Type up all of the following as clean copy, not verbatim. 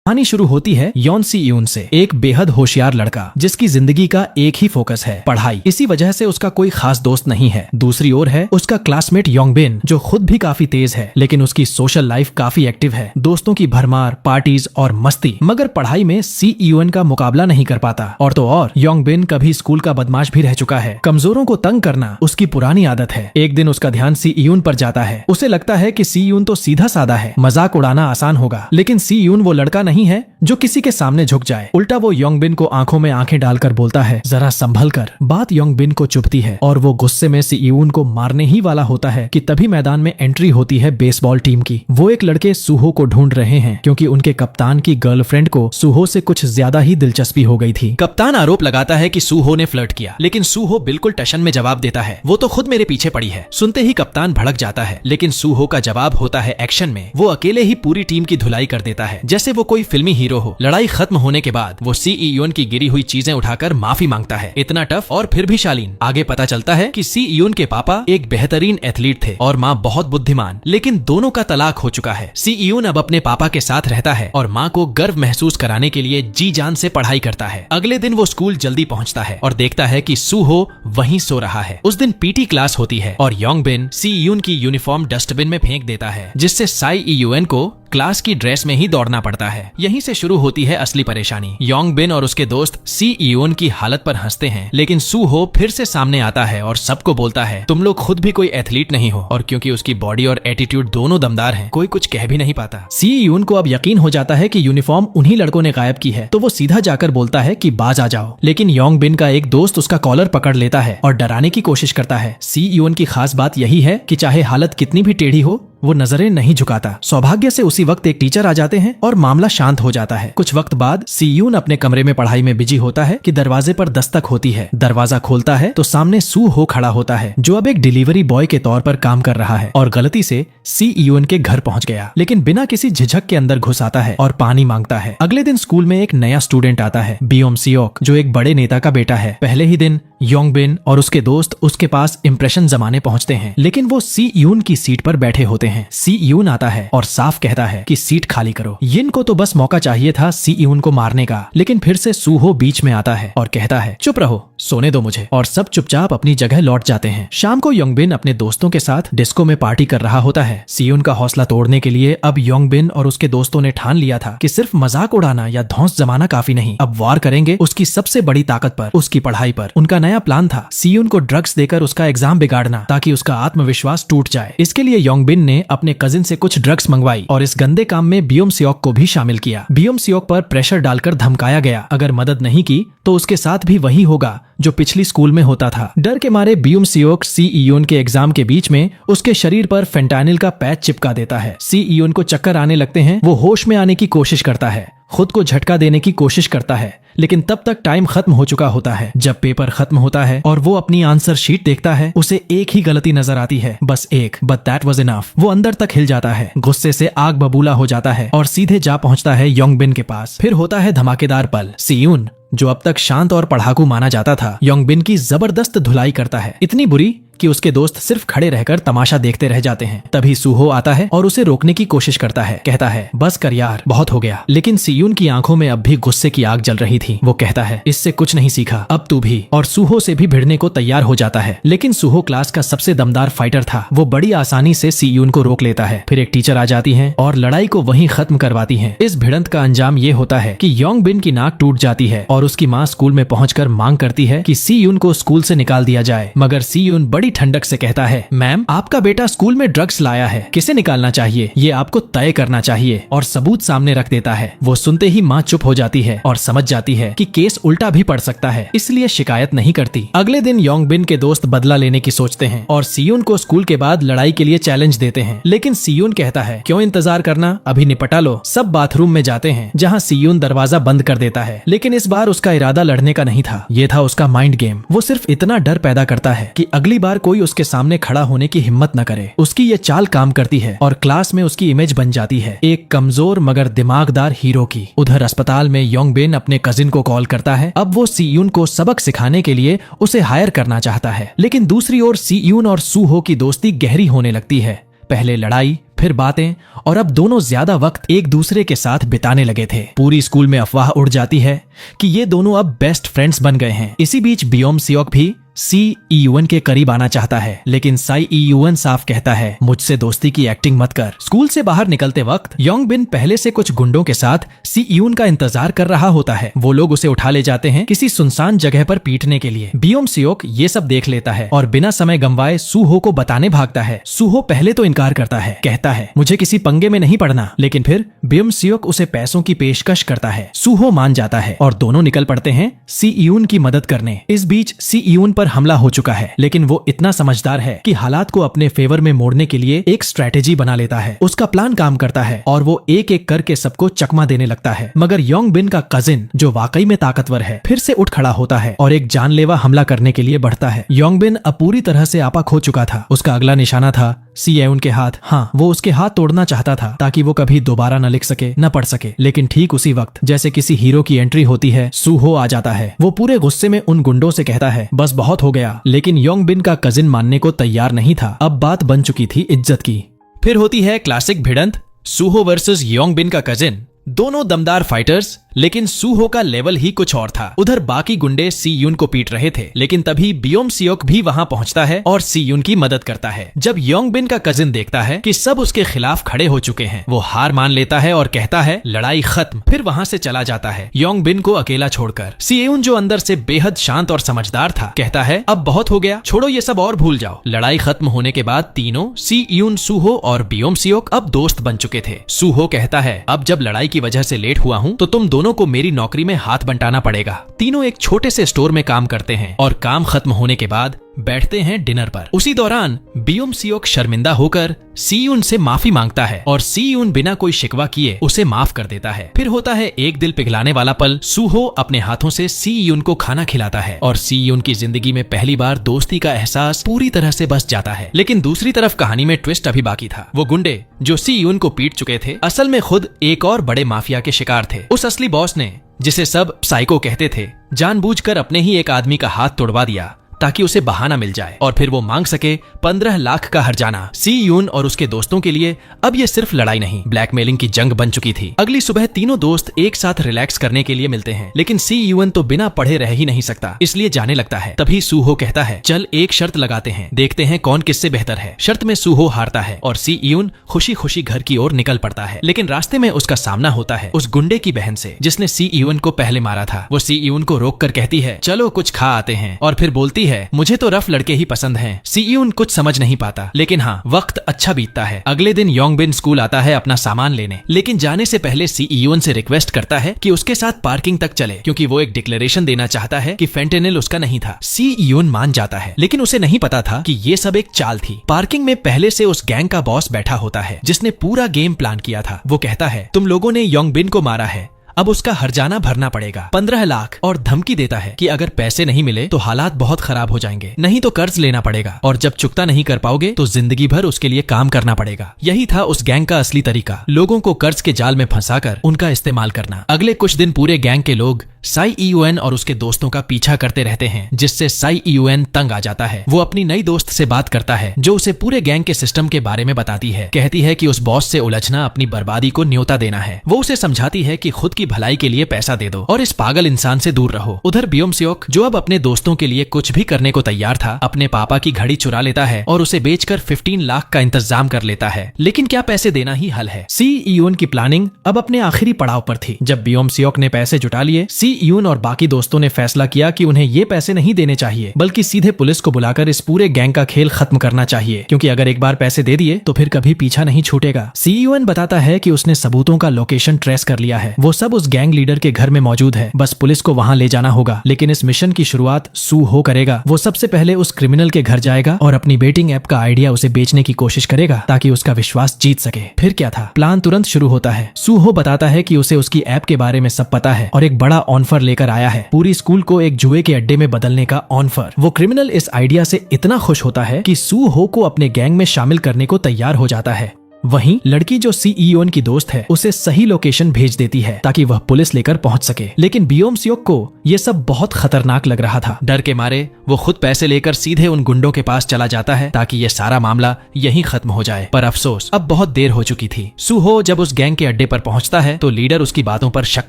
कहानी शुरू होती है योन सी यून से, एक बेहद होशियार लड़का जिसकी जिंदगी का एक ही फोकस है, पढ़ाई। इसी वजह से उसका कोई खास दोस्त नहीं है। दूसरी ओर है उसका क्लासमेट योंगबिन, जो खुद भी काफी तेज है, लेकिन उसकी सोशल लाइफ काफी एक्टिव है, दोस्तों की भरमार, पार्टीज और मस्ती। मगर पढ़ाई में सी यून का मुकाबला नहीं कर पाता। और तो और योंगबिन कभी स्कूल का बदमाश भी रह चुका है। कमजोरों को तंग करना उसकी पुरानी आदत है। एक दिन उसका ध्यान सी यून पर जाता है। उसे लगता है कि सी यून तो सीधा साधा है, मजाक उड़ाना आसान होगा। लेकिन सी यून वो लड़का नहीं है जो किसी के सामने झुक जाए। उल्टा वो योंगबिन को आंखों में आंखें डालकर बोलता है, जरा संभल कर। बात योंगबिन को चुभती है और वो गुस्से में सी यून को मारने ही वाला होता है कि तभी मैदान में एंट्री होती है बेसबॉल टीम की। वो एक लड़के सूहो को ढूंढ रहे हैं क्योंकि उनके कप्तान की गर्लफ्रेंड को सूहो से कुछ ज्यादा ही दिलचस्पी हो गई थी। कप्तान आरोप लगाता है कि सूहो ने फ्लर्ट किया, लेकिन सूहो बिल्कुल टशन में जवाब देता है, वो तो खुद मेरे पीछे पड़ी है। सुनते ही कप्तान भड़क जाता है, लेकिन सूहो का जवाब होता है एक्शन में। वो अकेले ही पूरी टीम की धुलाई कर देता है, जैसे वो कोई फिल्मी हीरो हो। लड़ाई खत्म होने के बाद वो सी यून की गिरी हुई चीजें उठाकर माफी मांगता है। इतना टफ और फिर भी शालीन। आगे पता चलता है कि सी यून के पापा एक बेहतरीन एथलीट थे और माँ बहुत बुद्धिमान, लेकिन दोनों का तलाक हो चुका है। सी यून अब अपने पापा के साथ रहता है और माँ को गर्व महसूस कराने के लिए जी जान से पढ़ाई करता है। अगले दिन वो स्कूल जल्दी पहुंचता है और देखता है कि सूहो वहीं सो रहा है। उस दिन पीटी क्लास होती है और योंगबिन सी यून की यूनिफॉर्म डस्टबिन में फेंक देता है, जिससे साई यून को क्लास की ड्रेस में ही दौड़ना पड़ता है। यहीं से शुरू होती है असली परेशानी। योंगबिन और उसके दोस्त सी यून की हालत पर हंसते हैं, लेकिन सूहो फिर से सामने आता है और सबको बोलता है, तुम लोग खुद भी कोई एथलीट नहीं हो। और क्योंकि उसकी बॉडी और एटीट्यूड दोनों दमदार हैं, कोई कुछ कह भी नहीं पाता। सी यून को अब यकीन हो जाता है कि यूनिफॉर्म उन्हीं लड़कों ने गायब की है, तो वो सीधा जाकर बोलता है कि बाज आ जाओ। लेकिन योंगबिन का एक दोस्त उसका कॉलर पकड़ लेता है और डराने की कोशिश करता है। सी यून की खास बात यही है कि चाहे हालत कितनी भी टेढ़ी हो, वो नजरें नहीं झुकाता। सौभाग्य से उसी वक्त एक टीचर आ जाते हैं और मामला शांत हो जाता है। कुछ वक्त बाद सी यून अपने कमरे में पढ़ाई में बिजी होता है कि दरवाजे पर दस्तक होती है। दरवाजा खोलता है तो सामने सूहो खड़ा होता है, जो अब एक डिलीवरी बॉय के तौर पर काम कर रहा है और गलती से सी यून के घर पहुंच गया, लेकिन बिना किसी झिझक के अंदर घुस आता है और पानी मांगता है। अगले दिन स्कूल में एक नया स्टूडेंट आता है, बियोम सियोक, जो एक बड़े नेता का बेटा है। पहले ही दिन योंगबिन और उसके दोस्त उसके पास इंप्रेशन जमाने पहुंचते हैं, लेकिन वो सी यून की सीट पर बैठे होते हैं। सी यून आता है और साफ कहता है कि सीट खाली करो। यिन को तो बस मौका चाहिए था सी यून को मारने का, लेकिन फिर से सूहो बीच में आता है और कहता है, चुप रहो, सोने दो मुझे। और सब चुपचाप अपनी जगह लौट जाते हैं। शाम को योंगबिन अपने दोस्तों के साथ डिस्को में पार्टी कर रहा होता है। सी यून का हौसला तोड़ने के लिए अब योंगबिन और उसके दोस्तों ने ठान लिया था कि सिर्फ मजाक उड़ाना या धौंस जमाना काफी नहीं, अब वार करेंगे उसकी सबसे बड़ी ताकत पर, उसकी पढ़ाई पर। उनका नया प्लान था सी यून को ड्रग्स देकर उसका एग्जाम बिगाड़ना, ताकि उसका आत्मविश्वास टूट जाए। इसके लिए योंगबिन ने अपने कजिन से कुछ ड्रग्स मंगवाई और इस गंदे काम में बियोम सियोक को भी शामिल किया। बियोम सियोक पर प्रेशर डालकर धमकाया गया, अगर मदद नहीं की तो उसके साथ भी वही होगा जो पिछली स्कूल में होता था। डर के मारे बियोम सियोक सी यून के एग्जाम के बीच में उसके शरीर पर फेंटानिल का पैच चिपका देता है। सी यून को चक्कर आने लगते हैं। वो होश में आने की कोशिश करता है, खुद को झटका देने की कोशिश करता है, लेकिन तब तक टाइम खत्म हो चुका होता है। जब पेपर खत्म होता है और वो अपनी आंसर शीट देखता है, उसे एक ही गलती नजर आती है, बस एक, बट दैट वाज इनफ। वो अंदर तक हिल जाता है, गुस्से से आग बबूला हो जाता है और सीधे जा पहुंचता है योंगबिन के पास। फिर होता है धमाकेदार पल। सी यून, जो अब तक शांत और पढ़ाकू माना जाता था, योंगबिन की जबरदस्त धुलाई करता है, इतनी बुरी कि उसके दोस्त सिर्फ खड़े रहकर तमाशा देखते रह जाते हैं। तभी सूहो आता है और उसे रोकने की कोशिश करता है, कहता है, बस कर यार, बहुत हो गया। लेकिन सी यून की आंखों में अब भी गुस्से की आग जल रही थी। वो कहता है, इससे कुछ नहीं सीखा, अब तू भी। और सूहो से भी भिड़ने को तैयार हो जाता है, लेकिन सूहो क्लास का सबसे दमदार फाइटर था। वो बड़ी आसानी से सी यून को रोक लेता है। फिर एक टीचर आ जाती है और लड़ाई को वहीं खत्म करवाती है। इस भिड़ंत का अंजाम ये होता है कि योंगबिन की नाक टूट जाती है और उसकी माँ स्कूल में पहुंचकर मांग करती है कि सी यून को स्कूल से निकाल दिया जाए। मगर सी यून बड़ी ठंडक से कहता है, मैम, आपका बेटा स्कूल में ड्रग्स लाया है, किसे निकालना चाहिए ये आपको तय करना चाहिए, और सबूत सामने रख देता है। वो सुनते ही माँ चुप हो जाती है और समझ जाती है कि केस उल्टा भी पड़ सकता है, इसलिए शिकायत नहीं करती। अगले दिन योंगबिन के दोस्त बदला लेने की सोचते हैं और सी यून को स्कूल के बाद लड़ाई के लिए चैलेंज देते हैं, लेकिन सी यून कहता है, क्यों इंतजार करना, अभी निपटा लो। सब बाथरूम में जाते हैं, जहाँ सी यून दरवाजा बंद कर देता है, लेकिन इस बार उसका इरादा लड़ने का नहीं था, ये था उसका माइंड गेम। वो सिर्फ इतना डर पैदा करता है कि अगली बार कोई उसके सामने खड़ा होने की हिम्मत न करे। उसकी ये चाल काम करती है और क्लास में उसकी इमेज बन जाती है, एक कमजोर मगर दिमागदार हीरो की। उधर अस्पताल में योंगबिन अपने कजिन को कॉल करता है। अब वो सी यून को सबक सिखाने के लिए उसे हायर करना चाहता है, लेकिन दूसरी ओर सी यून और सूहो की दोस्ती गहरी होने लगती है। पहले लड़ाई, फिर बातें, और अब दोनों ज्यादा वक्त एक दूसरे के साथ बिताने लगे थे। पूरी स्कूल में अफवाह उड़ जाती है कि ये दोनों अब बेस्ट फ्रेंड्स बन गए हैं। इसी बीच बियोम सियोक भी सी ईयून के करीब आना चाहता है, लेकिन साई ईयून साफ कहता है मुझसे दोस्ती की एक्टिंग मत कर। स्कूल से बाहर निकलते वक्त योंगबिन पहले से कुछ गुंडों के साथ सी ईयून का इंतजार कर रहा होता है। वो लोग उसे उठा ले जाते हैं किसी सुनसान जगह पर पीटने के लिए। बियोम सियोक ये सब देख लेता है और बिना समय गंवाए सूहो को बताने भागता है। सूहो पहले तो इनकार करता है, कहता है मुझे किसी पंगे में नहीं पड़ना, लेकिन फिर बियोम सियोक उसे पैसों की पेशकश करता है। सूहो मान जाता है और दोनों निकल पड़ते हैं सी ईयून की मदद करने। इस बीच सी ईयून पर हमला हो चुका है, लेकिन वो इतना समझदार है कि हालात को अपने फेवर में मोड़ने के लिए एक स्ट्रेटेजी बना लेता है। उसका प्लान काम करता है और वो एक एक करके सबको चकमा देने लगता है। मगर योंगबिन का कजिन, जो वाकई में ताकतवर है, फिर से उठ खड़ा होता है और एक जानलेवा हमला करने के लिए बढ़ता है। योंगबिन अब पूरी तरह से आपा खो चुका था। उसका अगला निशाना था सी ईयून के हाथ। हाँ, वो उसके हाथ तोड़ना चाहता था ताकि वो कभी दोबारा न लिख सके, न पढ़ सके। लेकिन ठीक उसी वक्त जैसे किसी हीरो की एंट्री होती है, सूहो आ जाता है। वो पूरे गुस्से में उन गुंडों से कहता है बस बहुत हो गया, लेकिन योंगबिन का कजिन मानने को तैयार नहीं था। अब बात बन चुकी थी इज्जत की। फिर होती है क्लासिक भिड़ंत, सूहो वर्सेस योंगबिन का कजिन। दोनों दमदार फाइटर्स, लेकिन सूहो का लेवल ही कुछ और था। उधर बाकी गुंडे सी यून को पीट रहे थे, लेकिन तभी बियोम सियोक भी वहां पहुंचता है और सी यून की मदद करता है। जब योंगबिन का कजिन देखता है कि सब उसके खिलाफ खड़े हो चुके हैं, वो हार मान लेता है और कहता है लड़ाई खत्म। फिर वहां से चला जाता है योंगबिन को अकेला छोड़कर। सी यून, जो अंदर से बेहद शांत और समझदार था, कहता है अब बहुत हो गया, छोड़ो ये सब और भूल जाओ। लड़ाई खत्म होने के बाद तीनों सी यून, सूहो और बियोम सियोक अब दोस्त बन चुके थे। सूहो कहता है अब जब लड़ाई की वजह से लेट हुआ हूँ तो तुम दोनों को मेरी नौकरी में हाथ बंटाना पड़ेगा। तीनों एक छोटे से स्टोर में काम करते हैं और काम खत्म होने के बाद बैठते हैं डिनर पर। उसी दौरान बियोम सियोक शर्मिंदा होकर सी यून से माफी मांगता है और सी यून बिना कोई शिकवा किए उसे माफ कर देता है। फिर होता है एक दिल पिघलाने वाला पल। सूहो अपने हाथों से सी यून को खाना खिलाता है और सी यून की जिंदगी में पहली बार दोस्ती का एहसास पूरी तरह से बस जाता है। लेकिन दूसरी तरफ कहानी में ट्विस्ट अभी बाकी था। वो गुंडे जो सी यून को पीट चुके थे, असल में खुद एक और बड़े माफिया के शिकार थे। उस असली बॉस ने, जिसे सब साइको कहते थे, जानबूझकर अपने ही एक आदमी का हाथ तोड़वा दिया ताकि उसे बहाना मिल जाए और फिर वो मांग सके 15 लाख का हर्जाना। सी यून और उसके दोस्तों के लिए अब ये सिर्फ लड़ाई नहीं, ब्लैकमेलिंग की जंग बन चुकी थी। अगली सुबह तीनों दोस्त एक साथ रिलैक्स करने के लिए मिलते हैं, लेकिन सी यून तो बिना पढ़े रह ही नहीं सकता, इसलिए जाने लगता है। तभी सूहो कहता है चल एक शर्त लगाते हैं, देखते हैं कौन किससे बेहतर है। शर्त में सूहो हारता है और सी यून खुशी खुशी घर की ओर निकल पड़ता है। लेकिन रास्ते में उसका सामना होता है उस गुंडे की बहन से जिसने सी यून को पहले मारा था। वो सी यून को रोक कर कहती है चलो कुछ खा आते हैं, और फिर बोलती है मुझे तो रफ लड़के ही पसंद हैं। सी यून कुछ समझ नहीं पाता, लेकिन हाँ, वक्त अच्छा बीतता है। अगले दिन योंगबिन स्कूल आता है अपना सामान लेने, लेकिन जाने से पहले सी यून से रिक्वेस्ट करता है कि उसके साथ पार्किंग तक चले, क्योंकि वो एक डिक्लेरेशन देना चाहता है कि फेंटेनिल उसका नहीं था। सी यून मान जाता है, लेकिन उसे नहीं पता था कि ये सब एक चाल थी। पार्किंग में पहले से उस गैंग का बॉस बैठा होता है जिसने पूरा गेम प्लान किया था। वो कहता है तुम लोगों ने योंगबिन को मारा है, अब उसका हर्जाना भरना पड़ेगा 15 लाख, और धमकी देता है कि अगर पैसे नहीं मिले तो हालात बहुत खराब हो जाएंगे, नहीं तो कर्ज लेना पड़ेगा, और जब चुकता नहीं कर पाओगे तो जिंदगी भर उसके लिए काम करना पड़ेगा। यही था उस गैंग का असली तरीका, लोगों को कर्ज के जाल में फंसाकर उनका इस्तेमाल करना। अगले कुछ दिन पूरे गैंग के लोग साई ईयूएन और उसके दोस्तों का पीछा करते रहते हैं, जिससे साई ईयूएन तंग आ जाता है। वो अपनी नई दोस्त से बात करता है जो उसे पूरे गैंग के सिस्टम के बारे में बताती है। कहती है कि उस बॉस से उलझना अपनी बर्बादी को न्योता देना है। वो उसे समझाती है कि खुद की भलाई के लिए पैसा दे दो और इस पागल इंसान से दूर रहो। उधर बियोम सियोक, जो अब अपने दोस्तों के लिए कुछ भी करने को तैयार था, अपने पापा की घड़ी चुरा लेता है और उसे बेचकर 15 लाख का इंतजाम कर लेता है। लेकिन क्या पैसे देना ही हल है? सी ईयूएन की प्लानिंग अब अपने आखिरी पड़ाव पर थी। जब बियोम सियोक ने पैसे जुटा लिए, सी यून और बाकी दोस्तों ने फैसला किया कि उन्हें ये पैसे नहीं देने चाहिए, बल्कि सीधे पुलिस को बुलाकर इस पूरे गैंग का खेल खत्म करना चाहिए, क्योंकि अगर एक बार पैसे दे दिए तो फिर कभी पीछा नहीं छूटेगा। सी यूएन बताता है कि उसने सबूतों का लोकेशन ट्रेस कर लिया है, वो सब उस गैंग लीडर के घर में मौजूद है, बस पुलिस को वहां ले जाना होगा। लेकिन इस मिशन की शुरुआत सूहो करेगा। वो सबसे पहले उस क्रिमिनल के घर जाएगा और अपनी बेटिंग ऐप का आइडिया उसे बेचने की कोशिश करेगा ताकि उसका विश्वास जीत सके। फिर क्या था, प्लान तुरंत शुरू होता है। सूहो बताता है कि उसे उसकी ऐप के बारे में सब पता है और एक बड़ा ऑफर लेकर आया है, पूरी स्कूल को एक जुए के अड्डे में बदलने का ऑफर। वो क्रिमिनल इस आइडिया से इतना खुश होता है कि सूहो को अपने गैंग में शामिल करने को तैयार हो जाता है। वहीं लड़की जो सी ईयोन की दोस्त है उसे सही लोकेशन भेज देती है ताकि वह पुलिस लेकर पहुंच सके। लेकिन बियोम सियोक को ये सब बहुत खतरनाक लग रहा था। डर के मारे वो खुद पैसे लेकर सीधे उन गुंडों के पास चला जाता है ताकि ये सारा मामला यहीं खत्म हो जाए। पर अफसोस अब बहुत देर हो चुकी थी। सूहो जब उस गैंग के अड्डे पर पहुंचता है तो लीडर उसकी बातों पर शक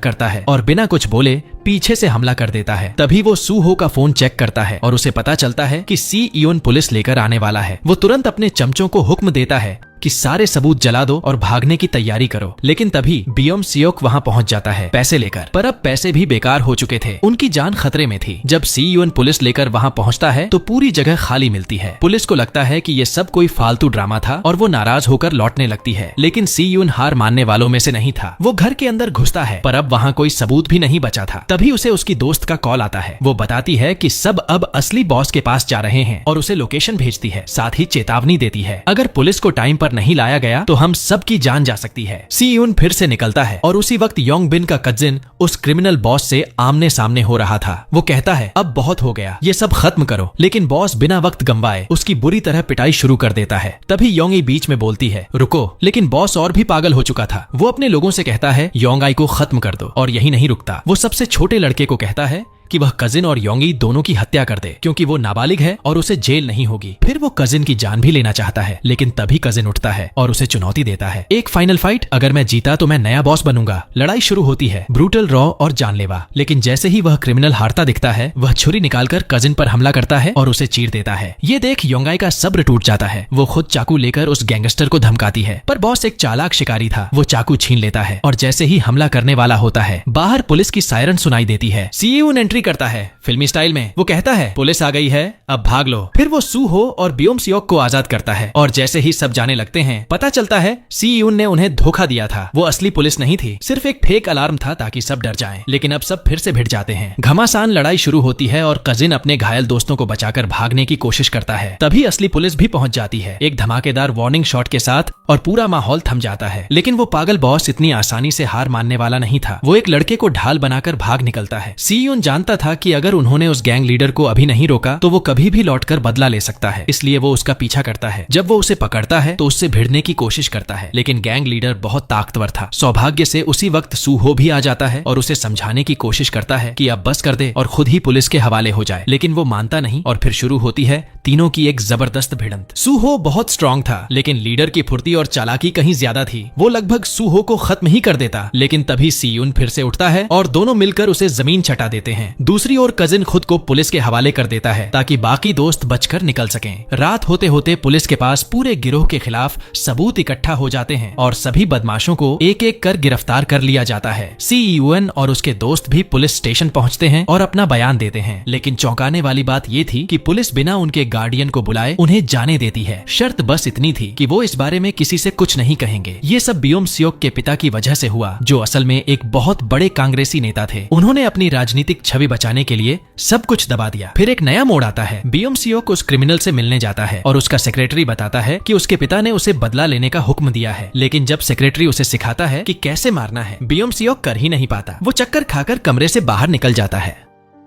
करता है और बिना कुछ बोले पीछे से हमला कर देता है। तभी वो सूहो का फोन चेक करता है और उसे पता चलता है कि सी ईयोन पुलिस लेकर आने वाला है। वो तुरंत अपने चमचों को हुक्म देता है कि सारे सबूत जला दो और भागने की तैयारी करो। लेकिन तभी बियोम सियोक वहां पहुंच जाता है पैसे लेकर। पर अब पैसे भी बेकार हो चुके थे, उनकी जान खतरे में थी। जब सी ईयोन पुलिस लेकर वहां पहुंचता है तो पूरी जगह खाली मिलती है। पुलिस को लगता है कि ये सब कोई फालतू ड्रामा था और वो नाराज होकर लौटने लगती है। लेकिन सी ईयोन हार मानने वालों में से नहीं था। वो घर के अंदर घुसता है पर अब वहाँ कोई सबूत भी नहीं बचा था। तभी उसे उसकी दोस्त का कॉल आता है। वो बताती है कि सब अब असली बॉस के पास जा रहे हैं और उसे लोकेशन भेजती है। साथ ही चेतावनी देती है अगर पुलिस को टाइम पर नहीं लाया गया तो हम सब की जान जा सकती है। सी यून फिर से निकलता है और उसी वक्त योंग बिन का कजिन उस क्रिमिनल बॉस से आमने सामने हो रहा था। वो कहता है अब बहुत हो गया, ये सब खत्म करो। लेकिन बॉस बिना वक्त गंवाए उसकी बुरी तरह पिटाई शुरू कर देता है। तभी योंगी बीच में बोलती है रुको। लेकिन बॉस और भी पागल हो चुका था। वो अपने लोगों से कहता है योंगाई को खत्म कर दो और यही नहीं रुकता। वो सबसे छोटे लड़के को कहता है कि वह कजिन और योंगी दोनों की हत्या कर दे क्योंकि वो नाबालिग है और उसे जेल नहीं होगी। फिर वो कजिन की जान भी लेना चाहता है लेकिन तभी कजिन उठता है और उसे चुनौती देता है एक फाइनल फाइट, अगर मैं जीता तो मैं नया बॉस बनूंगा। लड़ाई शुरू होती है ब्रूटल, रॉ और जानलेवा। लेकिन जैसे ही वह क्रिमिनल हारता दिखता है वह छुरी निकालकर कजिन पर हमला करता है और उसे चीर देता है। ये देख योंगाई का सब्र टूट जाता है। वो खुद चाकू लेकर उस गैंगस्टर को धमकाती है पर बॉस एक चालाक शिकारी था। वो चाकू छीन लेता है और जैसे ही हमला करने वाला होता है बाहर पुलिस की सायरन सुनाई देती है। सीईओ एंट्री करता है फिल्मी स्टाइल में। वो कहता है पुलिस आ गई है, अब भाग लो। फिर वो सूहो और बियोम सियोक को आजाद करता है और जैसे ही सब जाने लगते हैं पता चलता है सी यून ने उन्हें धोखा दिया था। वो असली पुलिस नहीं थी, सिर्फ एक फेक अलार्म था ताकि सब डर जाएं। लेकिन अब सब फिर से भिड़ जाते हैं। घमासान लड़ाई शुरू होती है और कजिन अपने घायल दोस्तों को बचाकर भागने की कोशिश करता है। तभी असली पुलिस भी पहुंच जाती है एक धमाकेदार वार्निंग शॉट के साथ और पूरा माहौल थम जाता है। लेकिन वो पागल बॉस इतनी आसानी से हार मानने वाला नहीं था। वो एक लड़के को ढाल बनाकर भाग निकलता है। सी यून जानता था कि अगर उन्होंने उस गैंग लीडर को अभी नहीं रोका तो वो कभी भी लौटकर बदला ले सकता है, इसलिए वो उसका पीछा करता है। जब वो उसे पकड़ता है तो उससे भिड़ने की कोशिश करता है लेकिन गैंग लीडर बहुत ताकतवर था। सौभाग्य से उसी वक्त सूहो भी आ जाता है और उसे समझाने की कोशिश करता है कि अब बस कर दे और खुद ही पुलिस के हवाले हो जाए। लेकिन वो मानता नहीं और फिर शुरू होती है तीनों की एक जबरदस्त भिड़ंत। सूहो बहुत स्ट्रांग था लेकिन लीडर की फुर्ती और चालाकी कहीं ज्यादा थी। वो लगभग सूहो को खत्म ही कर देता। लेकिन तभी सीयून फिर से उठता है और दोनों मिलकर उसे जमीन चटा देते हैं। दूसरी ओर कजिन खुद को पुलिस के हवाले कर देता है ताकि बाकी दोस्त बचकर निकल सकें। रात होते होते पुलिस के पास पूरे गिरोह के खिलाफ सबूत इकट्ठा हो जाते हैं और सभी बदमाशों को एक एक कर गिरफ्तार कर लिया जाता है। सीयूएन और उसके दोस्त भी पुलिस स्टेशन पहुंचते हैं और अपना बयान देते हैं। लेकिन चौंकाने वाली बात ये थी कि पुलिस बिना उनके गार्डियन को बुलाए उन्हें जाने देती है। शर्त बस इतनी थी कि वो इस बारे में किसी से कुछ नहीं कहेंगे। ये सब बियोम सियोक के पिता की वजह से हुआ जो असल में एक बहुत बड़े कांग्रेसी नेता थे। उन्होंने अपनी राजनीतिक छवि बचाने के लिए सब कुछ दबा दिया। फिर एक नया मोड़ आता है। बियोम सियोक उस क्रिमिनल से मिलने जाता है और उसका सेक्रेटरी बताता है कि उसके पिता ने उसे बदला लेने का हुक्म दिया है। लेकिन जब सेक्रेटरी उसे सिखाता है कि कैसे मारना है बियोम सियोक कर ही नहीं पाता। वो चक्कर खाकर कमरे से बाहर निकल जाता है।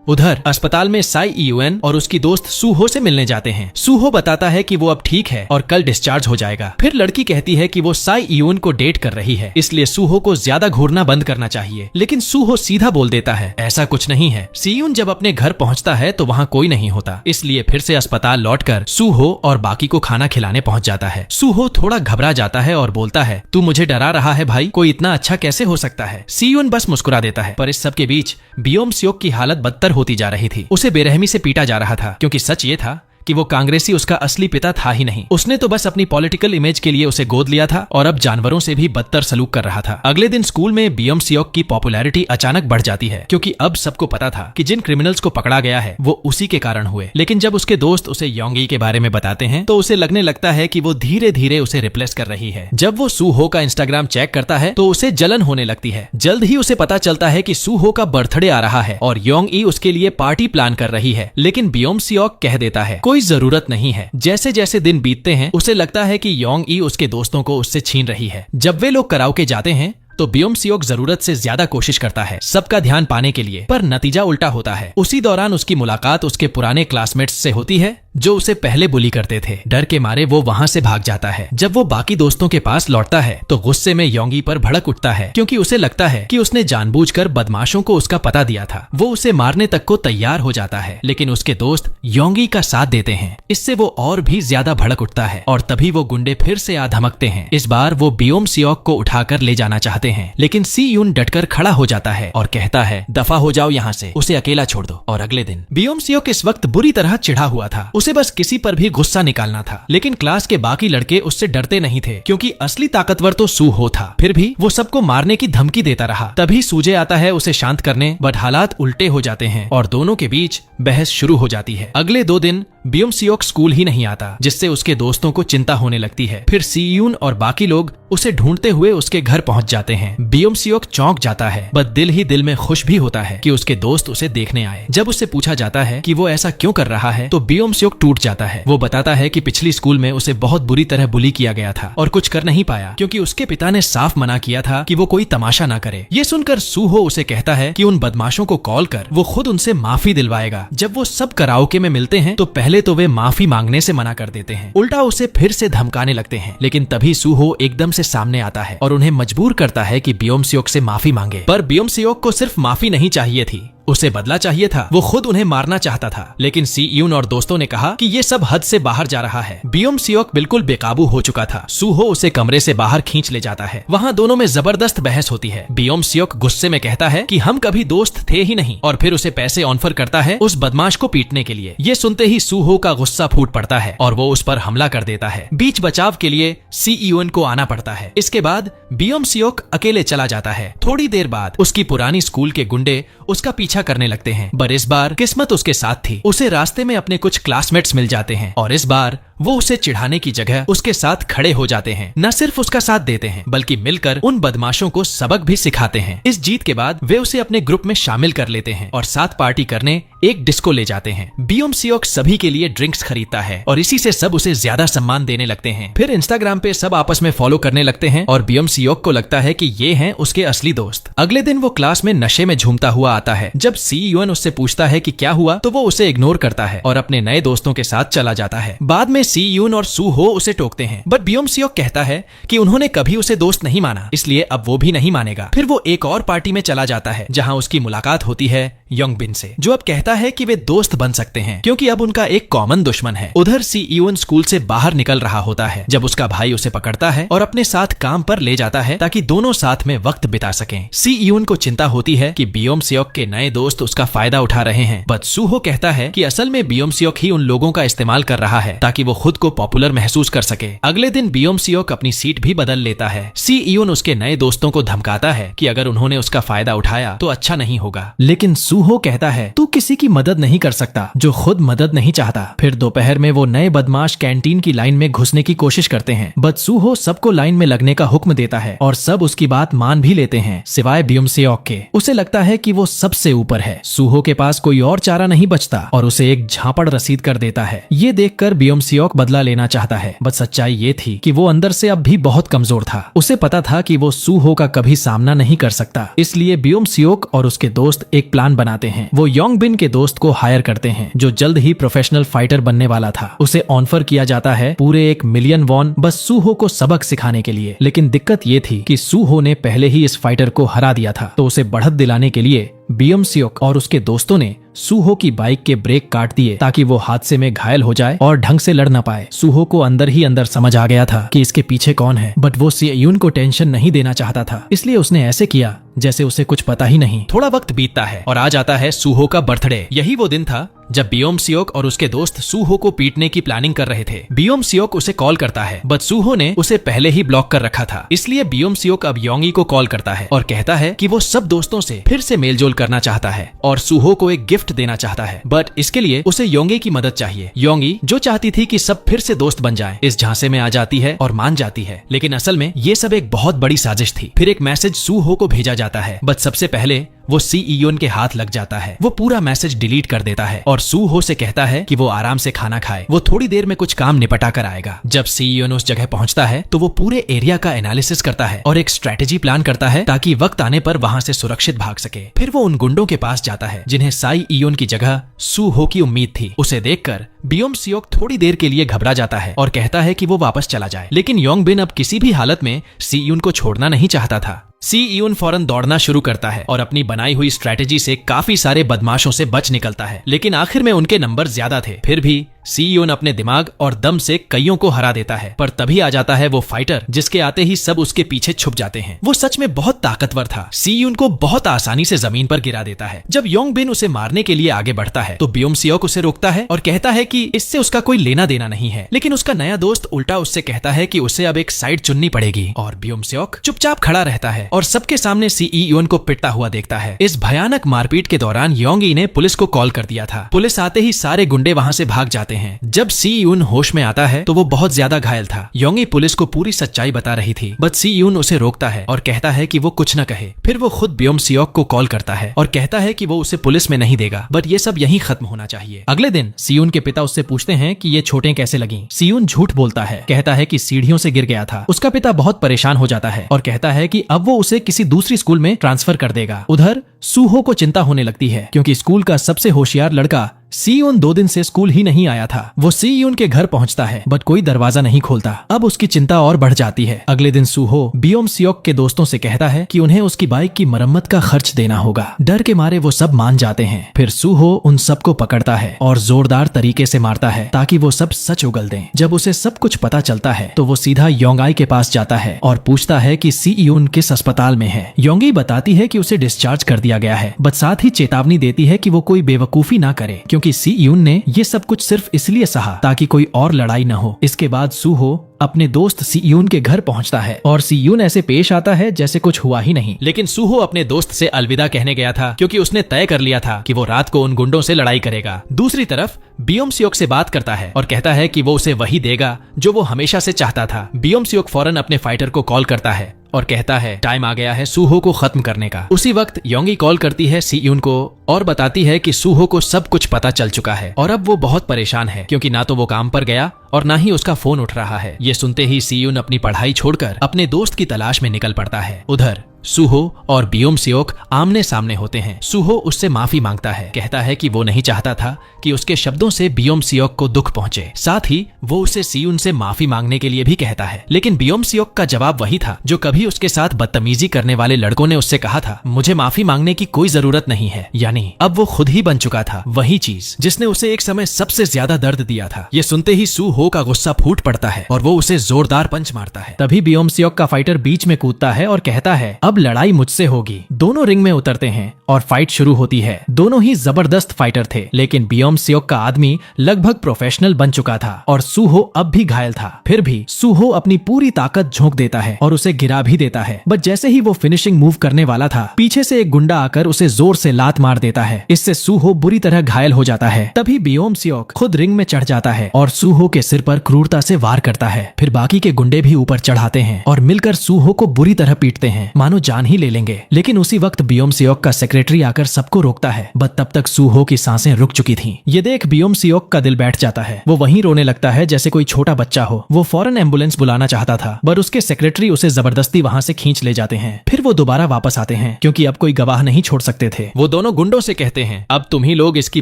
उधर अस्पताल में साई ईयूएन और उसकी दोस्त सूहो से मिलने जाते हैं। सूहो बताता है कि वो अब ठीक है और कल डिस्चार्ज हो जाएगा। फिर लड़की कहती है कि वो साई ईयूएन को डेट कर रही है, इसलिए सूहो को ज्यादा घूरना बंद करना चाहिए। लेकिन सूहो सीधा बोल देता है ऐसा कुछ नहीं है। सीयून जब अपने घर पहुंचता है तो वहाँ कोई नहीं होता, इसलिए फिर से अस्पताल लौटकर सूहो और बाकी को खाना खिलाने पहुंच जाता है। सूहो थोड़ा घबरा जाता है और बोलता है तू मुझे डरा रहा है भाई, कोई इतना अच्छा कैसे हो सकता है। सीयून बस मुस्कुरा देता है। पर इस सब के बीच बियोम सियोक की हालत बदतर होती जा रही थी। उसे बेरहमी से पीटा जा रहा था क्योंकि सच ये था कि वो कांग्रेसी उसका असली पिता था ही नहीं। उसने तो बस अपनी पॉलिटिकल इमेज के लिए उसे गोद लिया था और अब जानवरों से भी बदतर सलूक कर रहा था। अगले दिन स्कूल में बियोम सियोक की पॉपुलैरिटी अचानक बढ़ जाती है क्योंकि अब सबको पता था कि जिन क्रिमिनल्स को पकड़ा गया है वो उसी के कारण हुए। लेकिन जब उसके दोस्त उसे योंगी के बारे में बताते हैं तो उसे लगने लगता है कि वो धीरे धीरे उसे रिप्लेस कर रही है। जब वो सूहो का इंस्टाग्राम चेक करता है तो उसे जलन होने लगती है। जल्द ही उसे पता चलता है कि सूहो का बर्थडे आ रहा है और योंगी उसके लिए पार्टी प्लान कर रही है। लेकिन बियोम सियोक कह देता है कोई जरूरत नहीं है। जैसे जैसे दिन बीतते हैं उसे लगता है कि योंग ई उसके दोस्तों को उससे छीन रही है। जब वे लोग कराओके जाते हैं तो बियोम सियोक जरूरत से ज्यादा कोशिश करता है सबका ध्यान पाने के लिए, पर नतीजा उल्टा होता है। उसी दौरान उसकी मुलाकात उसके पुराने क्लासमेट्स से होती है जो उसे पहले बुली करते थे। डर के मारे वो वहाँ से भाग जाता है। जब वो बाकी दोस्तों के पास लौटता है तो गुस्से में योंगी पर भड़क उठता है, क्योंकि उसे लगता है कि उसने जानबूझकर बदमाशों को उसका पता दिया था। वो उसे मारने तक को तैयार हो जाता है, लेकिन उसके दोस्त योंगी का साथ देते हैं। इससे वो और भी ज्यादा भड़क उठता है और तभी वो गुंडे फिर से आ धमकते हैं। इस बार वो बियोम सियोक को उठाकर ले जाना चाहते हैं, लेकिन सी यून डटकर खड़ा हो जाता है और कहता है, दफा हो जाओ यहाँ से, उसे अकेला छोड़ दो। और अगले दिन बियोम सियोक इस वक्त बुरी तरह चिढ़ा हुआ था। उसे बस किसी पर भी गुस्सा निकालना था, लेकिन क्लास के बाकी लड़के उससे डरते नहीं थे, क्योंकि असली ताकतवर तो सू हो था। फिर भी वो सबको मारने की धमकी देता रहा। तभी सूजे आता है उसे शांत करने, बट हालात उल्टे हो जाते हैं और दोनों के बीच बहस शुरू हो जाती है। अगले 2 दिन बियोम सियोक स्कूल ही नहीं आता, जिससे उसके दोस्तों को चिंता होने लगती है। फिर सी यून और बाकी लोग उसे ढूंढते हुए उसके घर पहुंच जाते हैं। बियोम सियोक चौंक जाता है, बट दिल ही दिल में खुश भी होता है कि उसके दोस्त उसे देखने आए। जब उससे पूछा जाता है कि वो ऐसा क्यों कर रहा है, तो बियोम सियोक टूट जाता है। वो बताता है कि पिछली स्कूल में उसे बहुत बुरी तरह बुली किया गया था और कुछ कर नहीं पाया, क्योंकि उसके पिता ने साफ मना किया था कि वो कोई तमाशा ना करे। ये सुनकर सूहो उसे कहता है कि उन बदमाशों को कॉल कर वो खुद उनसे माफी दिलवाएगा। जब वो सब कराओके में मिलते हैं तो पहले तो वे माफी मांगने से मना कर देते हैं, उल्टा उसे फिर से धमकाने लगते हैं। लेकिन तभी सूहो एकदम से सामने आता है और उन्हें मजबूर करता है कि बियोम सियोक से माफी मांगे। पर बियोम सियोक को सिर्फ माफी नहीं चाहिए थी, उसे बदला चाहिए था। वो खुद उन्हें मारना चाहता था, लेकिन सी यून और दोस्तों ने कहा कि ये सब हद से बाहर जा रहा है। बियोम सियोक बिल्कुल बेकाबू हो चुका था। सूहो उसे कमरे से बाहर खींच ले जाता है। वहाँ दोनों में जबरदस्त बहस होती है। बियोम सियोक गुस्से में कहता है कि हम कभी दोस्त थे ही नहीं, और फिर उसे पैसे ऑफर करता है उस बदमाश को पीटने के लिए। ये सुनते ही सूहो का गुस्सा फूट पड़ता है और वो उस पर हमला कर देता है। बीच बचाव के लिए सी यून को आना पड़ता है। इसके बाद बियोम सियोक अकेले चला जाता है। थोड़ी देर बाद उसकी पुरानी स्कूल के गुंडे उसका पीछा करने लगते हैं, पर इस बार किस्मत उसके साथ थी। उसे रास्ते में अपने कुछ क्लासमेट्स मिल जाते हैं और इस बार वो उसे चिढ़ाने की जगह उसके साथ खड़े हो जाते हैं। न सिर्फ उसका साथ देते हैं, बल्कि मिलकर उन बदमाशों को सबक भी सिखाते हैं। इस जीत के बाद वे उसे अपने ग्रुप में शामिल कर लेते हैं और साथ पार्टी करने एक डिस्को ले जाते हैं। बियोम सियोक सभी के लिए ड्रिंक्स खरीदता है और इसी से सब उसे ज्यादा सम्मान देने लगते हैं। फिर इंस्टाग्राम पे सब आपस में फॉलो करने लगते हैं और बियोम सियोक को लगता है कि ये हैं उसके असली दोस्त। अगले दिन वो क्लास में नशे में झूमता हुआ आता है। जब सी यून उससे पूछता है कि क्या हुआ, तो वो उसे इग्नोर करता है और अपने नए दोस्तों के साथ चला जाता है। बाद में सी यून और सूहो उसे टोकते हैं, बट बियोम सियोक कहता है कि उन्होंने कभी उसे दोस्त नहीं माना, इसलिए अब वो भी नहीं मानेगा। फिर वो एक और पार्टी में चला जाता है जहाँ उसकी मुलाकात होती है योंगबिन से, जो अब कहता है कि वे दोस्त बन सकते हैं क्योंकि अब उनका एक कॉमन दुश्मन है। उधर सी यून स्कूल से बाहर निकल रहा होता है जब उसका भाई उसे पकड़ता है और अपने साथ काम पर ले जाता है ताकि दोनों साथ में वक्त बिता सकें। सी यून को चिंता होती है कि बियोम सियोक के नए दोस्त उसका फायदा उठा रहे हैं, बट सूहो कहता है कि असल में बियोम सियोक ही उन लोगों का इस्तेमाल कर रहा है ताकि वो खुद को पॉपुलर महसूस कर सके। अगले दिन बियोम सियोक अपनी सीट भी बदल लेता है। सी यून उसके नए दोस्तों को धमकाता है कि अगर उन्होंने उसका फायदा उठाया तो अच्छा नहीं होगा, लेकिन सूहो कहता है तू किसी की मदद नहीं कर सकता जो खुद मदद नहीं चाहता। फिर दोपहर में वो नए बदमाश कैंटीन की लाइन में घुसने की कोशिश करते हैं, बट सूहो सबको लाइन में लगने का हुक्म देता है और सब उसकी बात मान भी लेते हैं सिवाय बियोम सियोक के। उसे लगता है कि वो सबसे ऊपर है। सूहो के पास कोई और चारा नहीं बचता और उसे एक झापड़ रसीद कर देता है। ये देखकर बियोम सियोक बदला लेना चाहता है, बट सच्चाई ये थी कि वो अंदर से अब भी बहुत कमजोर था। उसे पता था कि वो सूहो का कभी सामना नहीं कर सकता, इसलिए बियोम सियोक और उसके दोस्त एक प्लान बनाते हैं। वो योंगबिन के दोस्त को हायर करते हैं जो जल्द ही प्रोफेशनल फाइटर बनने वाला था। उसे ऑफर किया जाता है पूरे 1 मिलियन वॉन बस सूहो को सबक सिखाने के लिए। लेकिन दिक्कत ये थी कि सूहो ने पहले ही इस फाइटर को हरा दिया था, तो उसे बढ़त दिलाने के लिए बियोम सियोक और उसके दोस्तों ने सूहो की बाइक के ब्रेक काट दिए ताकि वो हादसे में घायल हो जाए और ढंग से लड़ न पाए। सूहो को अंदर ही अंदर समझ आ गया था कि इसके पीछे कौन है, बट वो सी यून को टेंशन नहीं देना चाहता था, इसलिए उसने ऐसे किया जैसे उसे कुछ पता ही नहीं। थोड़ा वक्त बीतता है और आ जाता है सूहो का बर्थडे। यही वो दिन था जब बियोम सियोक और उसके दोस्त सूहो को पीटने की प्लानिंग कर रहे थे। बियोम सियोक उसे कॉल करता है, बट सूहो ने उसे पहले ही ब्लॉक कर रखा था, इसलिए बियोम सियोक अब योंगी को कॉल करता है और कहता है कि वो सब दोस्तों से फिर से मेलजोल करना चाहता है और सूहो को एक गिफ्ट देना चाहता है, बट इसके लिए उसे योंगी की मदद चाहिए। योंगी जो चाहती थी कि सब फिर से दोस्त बन जाएं, इस झांसे में आ जाती है और मान जाती है, लेकिन असल में ये सब एक बहुत बड़ी साजिश थी। फिर एक मैसेज सूहो को भेजा जाता है, बट सबसे पहले वो सी यून के हाथ लग जाता है। वो पूरा मैसेज डिलीट कर देता है और सू हो से कहता है कि वो आराम से खाना खाए, वो थोड़ी देर में कुछ काम निपटा कर आएगा। जब सी यून उस जगह पहुंचता है तो वो पूरे एरिया का एनालिसिस करता है और एक स्ट्रेटेजी प्लान करता है ताकि वक्त आने पर वहां से सुरक्षित भाग सके। फिर वो उन गुंडों के पास जाता है जिन्हें साई यून की जगह सू हो की उम्मीद थी। उसे देखकर बियोम सियोक थोड़ी देर के लिए घबरा जाता है और कहता है कि वो वापस चला जाए, लेकिन योंग बिन अब किसी भी हालत में सी यून को छोड़ना नहीं चाहता था। सी यून फौरन दौड़ना शुरू करता है और अपनी बनाई हुई स्ट्रेटेजी से काफी सारे बदमाशों से बच निकलता है, लेकिन आखिर में उनके नंबर ज्यादा थे। फिर भी सी यून अपने दिमाग और दम से कईयों को हरा देता है, पर तभी आ जाता है वो फाइटर जिसके आते ही सब उसके पीछे छुप जाते हैं। वो सच में बहुत ताकतवर था। सी यून को बहुत आसानी से जमीन पर गिरा देता है। जब योंग बिन उसे मारने के लिए आगे बढ़ता है तो बियोम सियोक उसे रोकता है और कहता है कि इससे उसका कोई लेना देना नहीं है, लेकिन उसका नया दोस्त उल्टा उससे कहता है कि उसे अब एक साइड चुननी पड़ेगी और बियोम सियोक चुपचाप खड़ा रहता है और सबके सामने सी यून को पिटता हुआ देखता है। इस भयानक मारपीट के दौरान योंगी ने पुलिस को कॉल कर दिया था। पुलिस आते ही सारे गुंडे वहां से भाग जाते हैं। जब सी यून होश में आता है तो वो बहुत ज्यादा घायल था। योंगी पुलिस को पूरी सच्चाई बता रही थी, बट सी यून उसे रोकता है और कहता है कि वो कुछ न कहे। फिर वो खुद बियोम सियोक को कॉल करता है और कहता है कि वो उसे पुलिस में नहीं देगा, बट ये सब यहीं खत्म होना चाहिए। अगले दिन सी यून के पिता उससे पूछते हैं कि ये चोटें कैसे लगी। सी यून झूठ बोलता है, कहता है कि सीढ़ियों से गिर गया था। उसका पिता बहुत परेशान हो जाता है और कहता है कि अब वो उसे किसी दूसरी स्कूल में ट्रांसफर कर देगा। उधर सूहो को चिंता होने लगती है क्योंकि स्कूल का सबसे होशियार लड़का सी यून 2 दिन से स्कूल ही नहीं आया था। वो सी यून के घर पहुंचता है बट कोई दरवाजा नहीं खोलता। अब उसकी चिंता और बढ़ जाती है। अगले दिन सूहो बियोम सियोक के दोस्तों से कहता है कि उन्हें उसकी बाइक की मरम्मत का खर्च देना होगा। डर के मारे वो सब मान जाते हैं। फिर सूहो उन सबको पकड़ता है और जोरदार तरीके से मारता है ताकि वो सब सच उगल दें। जब उसे सब कुछ पता चलता है तो वो सीधा योंगाई के पास जाता है और पूछता है कि सी यून किस अस्पताल में है। योंगी बताती है कि उसे डिस्चार्ज कर दिया गया है, बट साथ ही चेतावनी देती है कि वो कोई बेवकूफी ना करे क्योंकि सी यून ने ये सब कुछ सिर्फ इसलिए सहा ताकि कोई और लड़ाई न हो। इसके बाद सूहो अपने दोस्त सी यून के घर पहुंचता है और सी यून ऐसे पेश आता है जैसे कुछ हुआ ही नहीं। लेकिन सूहो अपने दोस्त से अलविदा कहने गया था क्योंकि उसने तय कर लिया था कि वो रात को उन गुंडों से लड़ाई करेगा। दूसरी तरफ बियोम सियोक से बात करता है और कहता है कि वो उसे वही देगा जो वो हमेशा से चाहता था। बियोम सियोक फौरन अपने फाइटर को कॉल करता है और कहता है टाइम आ गया है सूहो को खत्म करने का। उसी वक्त योंगी कॉल करती है सी यून को और बताती है कि सूहो को सब कुछ पता चल चुका है और अब वो बहुत परेशान है क्योंकि ना तो वो काम पर गया और ना ही उसका फोन उठ रहा है। ये सुनते ही सी यून अपनी पढ़ाई छोड़कर अपने दोस्त की तलाश में निकल पड़ता है। उधर सूहो और बियोम सियोक आमने सामने होते हैं। सूहो उससे माफी मांगता है, कहता है कि वो नहीं चाहता था कि उसके शब्दों से बियोम सियोक को दुख पहुंचे। साथ ही वो उसे सी यून से माफी मांगने के लिए भी कहता है, लेकिन बियोम सियोक का जवाब वही था जो कभी उसके साथ बदतमीजी करने वाले लड़कों ने उससे कहा था, मुझे माफी मांगने की कोई जरूरत नहीं है। यानी अब वो खुद ही बन चुका था वही चीज जिसने उसे एक समय सबसे ज्यादा दर्द दिया था। ये सुनते ही सूहो का गुस्सा फूट पड़ता है और वो उसे जोरदार पंच मारता है। तभी बियोम सियोक का फाइटर बीच में कूदता है और कहता है अब लड़ाई मुझसे होगी। दोनों रिंग में उतरते हैं और फाइट शुरू होती है। दोनों ही जबरदस्त फाइटर थे, लेकिन बियोम सियोक का आदमी लगभग प्रोफेशनल बन चुका था और सूहो अब भी घायल था। फिर भी सूहो अपनी पूरी ताकत झोंक देता है और उसे गिरा भी देता है, बट जैसे ही वो फिनिशिंग मूव करने वाला था पीछे से एक गुंडा आकर उसे जोर से लात मार देता है। इससे सूहो बुरी तरह घायल हो जाता है। तभी बियोम सियोक खुद रिंग में चढ़ जाता है और सूहो के सिर पर क्रूरता से वार करता है। फिर बाकी के गुंडे भी ऊपर चढ़ाते हैं और मिलकर सूहो को बुरी तरह पीटते हैं, मानो जान ही ले लेंगे। लेकिन उसी वक्त बियोम सियोक का सेक्रेटरी आकर सबको रोकता है, बट तब तक सूहो की सांसें रुक चुकी थीं। ये देख बियोम सियोक का दिल बैठ जाता है। वो वहीं रोने लगता है जैसे कोई छोटा बच्चा हो। वो फौरन एम्बुलेंस बुलाना चाहता था, पर उसके सेक्रेटरी उसे जबरदस्ती वहां से खींच ले जाते हैं। फिर वो दोबारा वापस आते हैं क्योंकि अब कोई गवाह नहीं छोड़ सकते थे। वो दोनों गुंडों से कहते हैं अब तुम ही लोग इसकी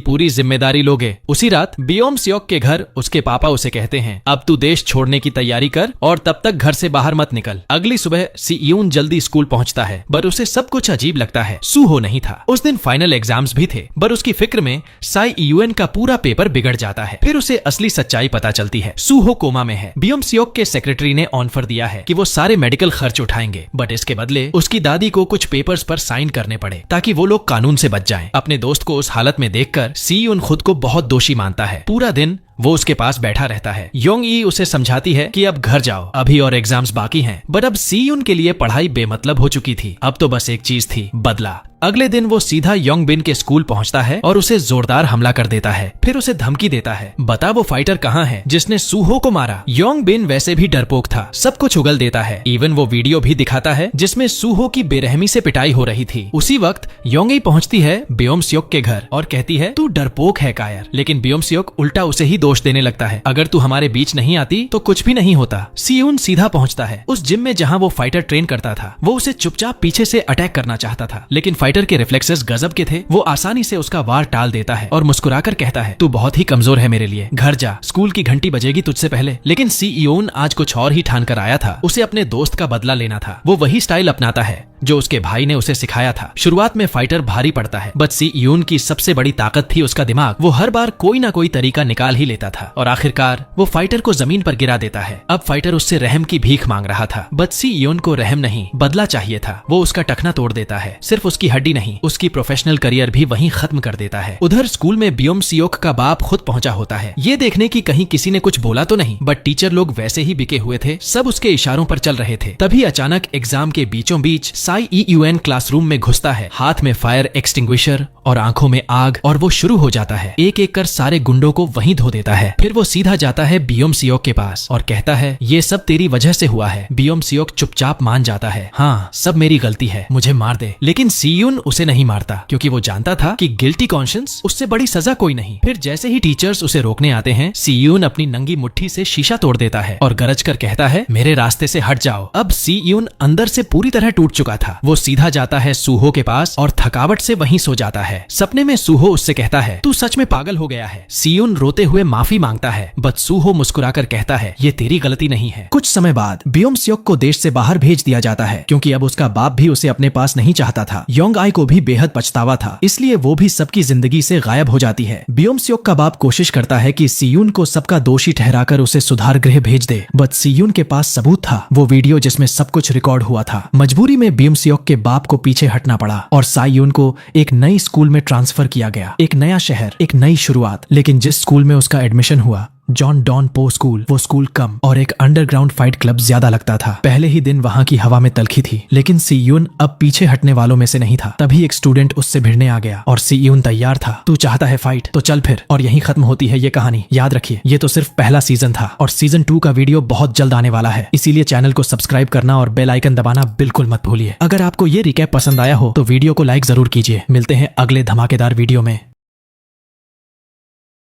पूरी जिम्मेदारी लोगे। उसी रात बियोम सियोक के घर उसके पापा उसे कहते हैं अब तू देश छोड़ने की तैयारी कर और तब तक घर से बाहर मत निकल। अगली सुबह सी यून जल्दी स्कूल पहुंचता है, पर उसे सब कुछ अजीब लगता है। सूहो नहीं था। उस दिन फाइनल एग्जाम्स भी थे, पर उसकी फिक्र में साई यूएन का पूरा पेपर बिगड़ जाता है। फिर उसे असली सच्चाई पता चलती है, सूहो कोमा में है। बियोम सियोक के सेक्रेटरी ने ऑफर दिया है कि वो सारे मेडिकल खर्च उठाएंगे, बट इसके बदले उसकी दादी को कुछ पेपर्स पर साइन करने पड़े ताकि वो लोग कानून से बच जाएं। अपने दोस्त को उस हालत में देखकर सी यून खुद को बहुत दोषी मानता है। पूरा दिन वो उसके पास बैठा रहता है। योंग ई उसे समझाती है कि अब घर जाओ, अभी और एग्जाम्स बाकी हैं। बट अब सी यून के लिए पढ़ाई बेमतलब हो चुकी थी। अब तो बस एक चीज थी, बदला। अगले दिन वो सीधा योंग बिन के स्कूल पहुंचता है और उसे जोरदार हमला कर देता है। फिर उसे धमकी देता है, बता वो फाइटर कहाँ है जिसने सूहो को मारा। योंग बिन वैसे भी डरपोक था, सब कुछ उगल देता है। इवन वो वीडियो भी दिखाता है जिसमें सूहो की बेरहमी से पिटाई हो रही थी। उसी वक्त योंगी पहुंचती है ब्योम-सियोक के घर और कहती है, तू डरपोक है कायर। लेकिन ब्योम-सियोक उल्टा उसे ही दोष देने लगता है, अगर तू हमारे बीच नहीं आती तो कुछ भी नहीं होता। सियून सीधा पहुंचता है उस जिम में जहां वो फाइटर ट्रेन करता था। वो उसे चुपचाप पीछे से अटैक करना चाहता था, लेकिन फाइटर के रिफ्लेक्सेस गजब के थे। वो आसानी से उसका वार टाल देता है और मुस्कुराकर कहता है, तू बहुत ही कमजोर है मेरे लिए, घर जा, स्कूल की घंटी बजेगी तुझसे पहले। लेकिन सियोन आज कुछ और ही ठान कर आया था, उसे अपने दोस्त का बदला लेना था। वो वही स्टाइल अपनाता है जो उसके भाई ने उसे सिखाया था। शुरुआत में फाइटर भारी पड़ता है, बट सियोन की सबसे बड़ी ताकत थी उसका दिमाग। वो हर बार कोई ना कोई तरीका निकाल ही लेता था और आखिरकार वो फाइटर को जमीन पर गिरा देता है। अब फाइटर उससे रहम की भीख मांग रहा था, बट सियोन को रहम नहीं बदला चाहिए था। वो उसका टखना तोड़ देता है, सिर्फ उसकी हड्डी नहीं, उसकी प्रोफेशनल करियर भी वहीं खत्म कर देता है। उधर स्कूल में ब्योम-सियोक का बाप खुद पहुंचा होता है, ये देखने की कहीं किसी ने कुछ बोला तो नहीं, बट टीचर लोग वैसे ही बिके हुए थे, सब उसके इशारों पर चल रहे थे। तभी अचानक एग्जाम के बीचों बीच साई ईयूएन क्लासरूम में घुसता है, हाथ में फायर एक्सटिंग्विशर और आंखों में आग, और वो शुरू हो जाता है एक एक कर सारे गुंडों को वहीं धो देता है। फिर वो सीधा जाता है ब्योम-सियोक के पास और कहता है, ये सब तेरी वजह से हुआ है। ब्योम-सियोक चुपचाप मान जाता है, हाँ सब मेरी गलती है, मुझे मार दे। लेकिन सियून उसे नहीं मारता क्योंकि वो जानता था कि गिल्टी कॉन्शियंस उससे बड़ी सजा कोई नहीं। फिर जैसे ही टीचर्स उसे रोकने आते हैं, सियून अपनी नंगी मुट्ठी से शीशा तोड़ देता है और गरज कर कहता है, मेरे रास्ते से हट जाओ। अब सियून अंदर से पूरी तरह टूट चुका था। वो सीधा जाता है सूहो के पास और थकावट से वहीं सो जाता है। सपने में सूहो उससे कहता है, तू सच में पागल हो गया है। सियून रोते हुए माफी मांगता है, बट सूहो मुस्कुराकर कहता है, ये तेरी गलती नहीं है। कुछ समय बाद ब्योम-सियोक को देश से बाहर भेज दिया जाता है क्योंकि अब उसका बाप भी उसे अपने पास नहीं चाहता था। योंग आई को भी बेहद पछतावा था, इसलिए वो भी सबकी जिंदगी से गायब हो जाती है। ब्योम-सियोक का बाप कोशिश करता है कि सियून को सबका दोषी ठहराकर उसे सुधार गृह भेज दे, बट सियून के पास सबूत था, वो वीडियो जिसमें सब कुछ रिकॉर्ड हुआ था। मजबूरी में ब्योम-सियोक के बाप को पीछे हटना पड़ा और सायून को एक नई स्कूल में ट्रांसफर किया गया। एक नया शहर, एक नई शुरुआत। लेकिन जिस स्कूल में उसका एडमिशन हुआ, जॉन डॉन पो स्कूल, वो स्कूल कम और एक अंडरग्राउंड फाइट क्लब ज्यादा लगता था। पहले ही दिन वहाँ की हवा में तलखी थी, लेकिन सियून अब पीछे हटने वालों में से नहीं था। तभी एक स्टूडेंट उससे भिड़ने आ गया और सियून तैयार था। तू चाहता है फाइट, तो चल फिर। और यहीं खत्म होती है ये कहानी। याद रखिए, ये तो सिर्फ पहला सीजन था और सीजन 2 का वीडियो बहुत जल्द आने वाला है, इसीलिए चैनल को सब्सक्राइब करना और बेल आइकन दबाना बिल्कुल मत भूलिए। अगर आपको ये रिकैप पसंद आया हो तो वीडियो को लाइक जरूर कीजिए। मिलते हैं अगले धमाकेदार वीडियो में।